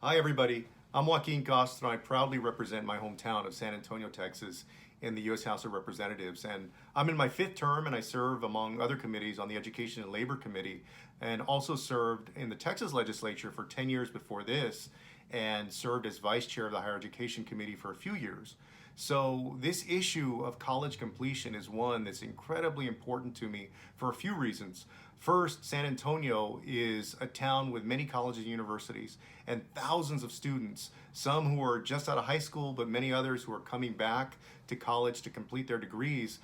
Hi, everybody. I'm Joaquin Costa, and I proudly represent my hometown of San Antonio, Texas, in the U.S. House of Representatives. And I'm in my fifth term, and I serve, among other committees, on the Education and Labor Committee, and also served in the Texas legislature for 10 years before this, and served as vice chair of the Higher Education Committee for a few years. So, this issue of college completion is one that's incredibly important to me for a few reasons. First, San Antonio is a town with many colleges and universities and thousands of students, some who are just out of high school, but many others who are coming back to college to complete their degrees.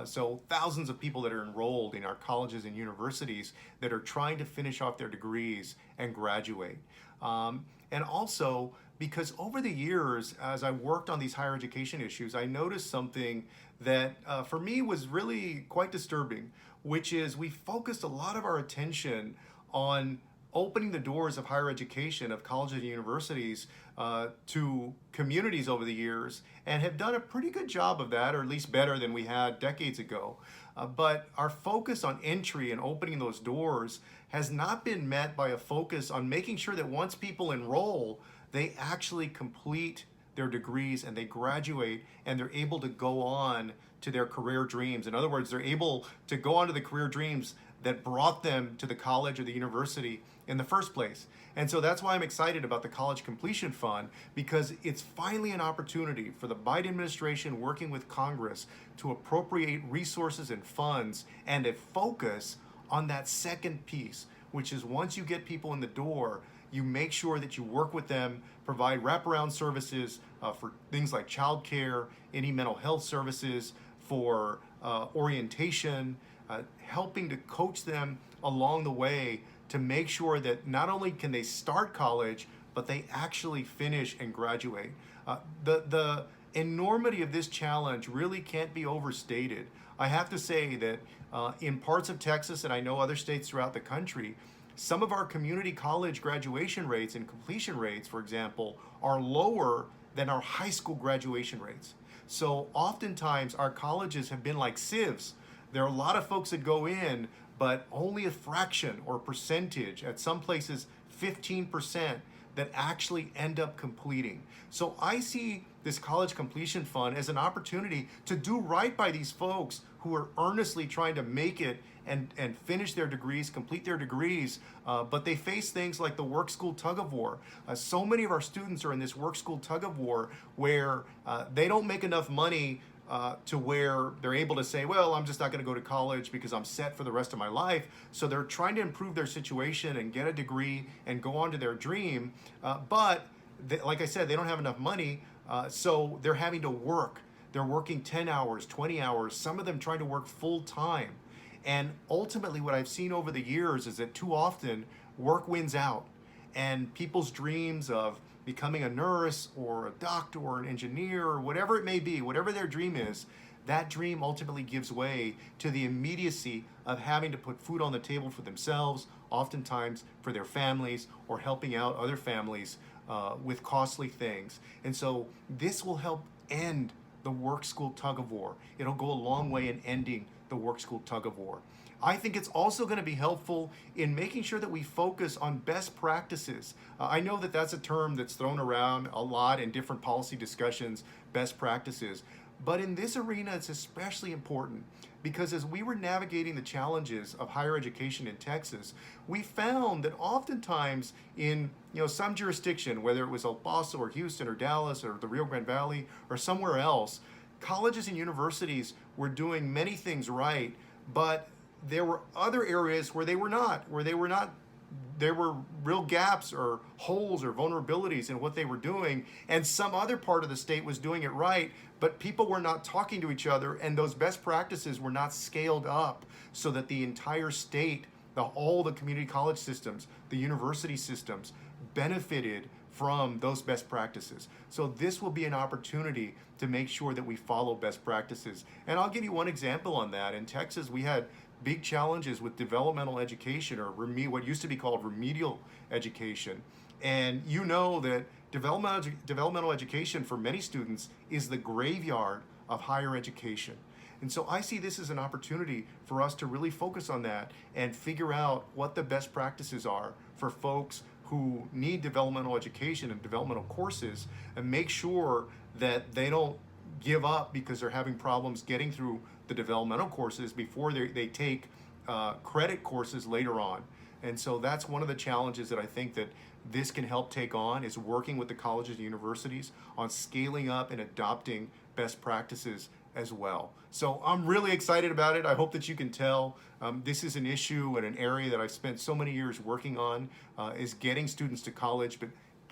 So thousands of people that are enrolled in our colleges and universities that are trying to finish off their degrees and graduate. And also, because over the years, as I worked on these higher education issues, I noticed something that for me was really quite disturbing, which is we focused a lot of our attention on opening the doors of higher education, of colleges and universities, to communities over the years, and have done a pretty good job of that, or at least better than we had decades ago. But our focus on entry and opening those doors has not been met by a focus on making sure that once people enroll, they actually complete their degrees and they graduate and they're able to go on to their career dreams. In other words, they're able to go on to the career dreams that brought them to the college or the university in the first place. And so that's why I'm excited about the College Completion Fund, because it's finally an opportunity for the Biden administration working with Congress to appropriate resources and funds and a focus on that second piece, which is once you get people in the door, you make sure that you work with them, provide wraparound services for things like childcare, any mental health services, for orientation, helping to coach them along the way to make sure that not only can they start college, but they actually finish and graduate. The enormity of this challenge really can't be overstated. I have to say that in parts of Texas, and I know other states throughout the country, some of our community college graduation rates and completion rates, for example, are lower than our high school graduation rates. So oftentimes our colleges have been like sieves. There are a lot of folks that go in, but only a fraction or percentage, at some places 15%, that actually end up completing. So I see this College Completion Fund as an opportunity to do right by these folks who are earnestly trying to make it and finish their degrees, complete their degrees, but they face things like the work school tug of war. So many of our students are in this work school tug of war where they don't make enough money to where they're able to say, well, I'm just not going to go to college because I'm set for the rest of my life. So they're trying to improve their situation and get a degree and go on to their dream. But like I said, they don't have enough money, so they're having to work. They're working 10 hours, 20 hours, some of them trying to work full time. And ultimately, what I've seen over the years is that too often work wins out, and people's dreams of becoming a nurse or a doctor or an engineer or whatever it may be, whatever their dream is, that dream ultimately gives way to the immediacy of having to put food on the table for themselves, oftentimes for their families, or helping out other families with costly things. And so this will help end the work school tug of war. It'll go a long way in ending the work school tug of war. I think it's also going to be helpful in making sure that we focus on best practices. I know that that's a term that's thrown around a lot in different policy discussions, best practices. But in this arena, it's especially important because as we were navigating the challenges of higher education in Texas, we found that oftentimes in some jurisdiction, whether it was El Paso or Houston or Dallas or the Rio Grande Valley or somewhere else, colleges and universities were doing many things right, but there were other areas where they were not, there were real gaps or holes or vulnerabilities in what they were doing, and some other part of the state was doing it right, but people were not talking to each other, and those best practices were not scaled up so that the entire state, all the community college systems, the university systems, benefited from those best practices. So this will be an opportunity to make sure that we follow best practices. And I'll give you one example on that. In Texas, we had big challenges with developmental education, or what used to be called remedial education. And you know that developmental education for many students is the graveyard of higher education. And so I see this as an opportunity for us to really focus on that and figure out what the best practices are for folks who need developmental education and developmental courses, and make sure that they don't give up because they're having problems getting through the developmental courses before they take credit courses later on. And so that's one of the challenges that I think that this can help take on, is working with the colleges and universities on scaling up and adopting best practices as well. So I'm really excited about it. I hope that you can tell this is an issue and an area that I've spent so many years working on, is getting students to college, but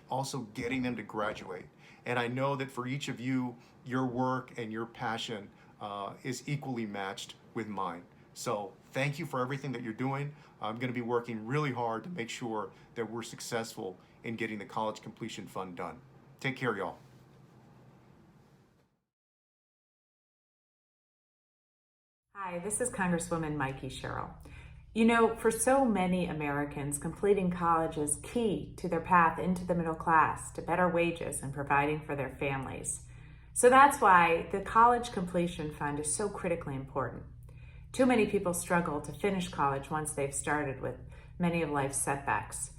also getting them to graduate. And I know that for each of you, your work and your passion is equally matched with mine. So thank you for everything that you're doing. I'm going to be working really hard to make sure that we're successful in getting the College Completion Fund done. Take care, y'all. Hi, this is Congresswoman Mikey Sherrill. You know, for so many Americans, completing college is key to their path into the middle class, to better wages and providing for their families. So that's why the College Completion Fund is so critically important. Too many people struggle to finish college once they've started, with many of life's setbacks.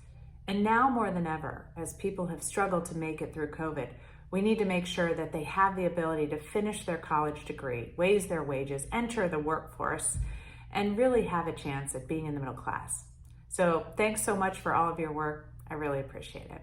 And now more than ever, as people have struggled to make it through COVID, we need to make sure that they have the ability to finish their college degree, raise their wages, enter the workforce, and really have a chance at being in the middle class. So thanks so much for all of your work. I really appreciate it.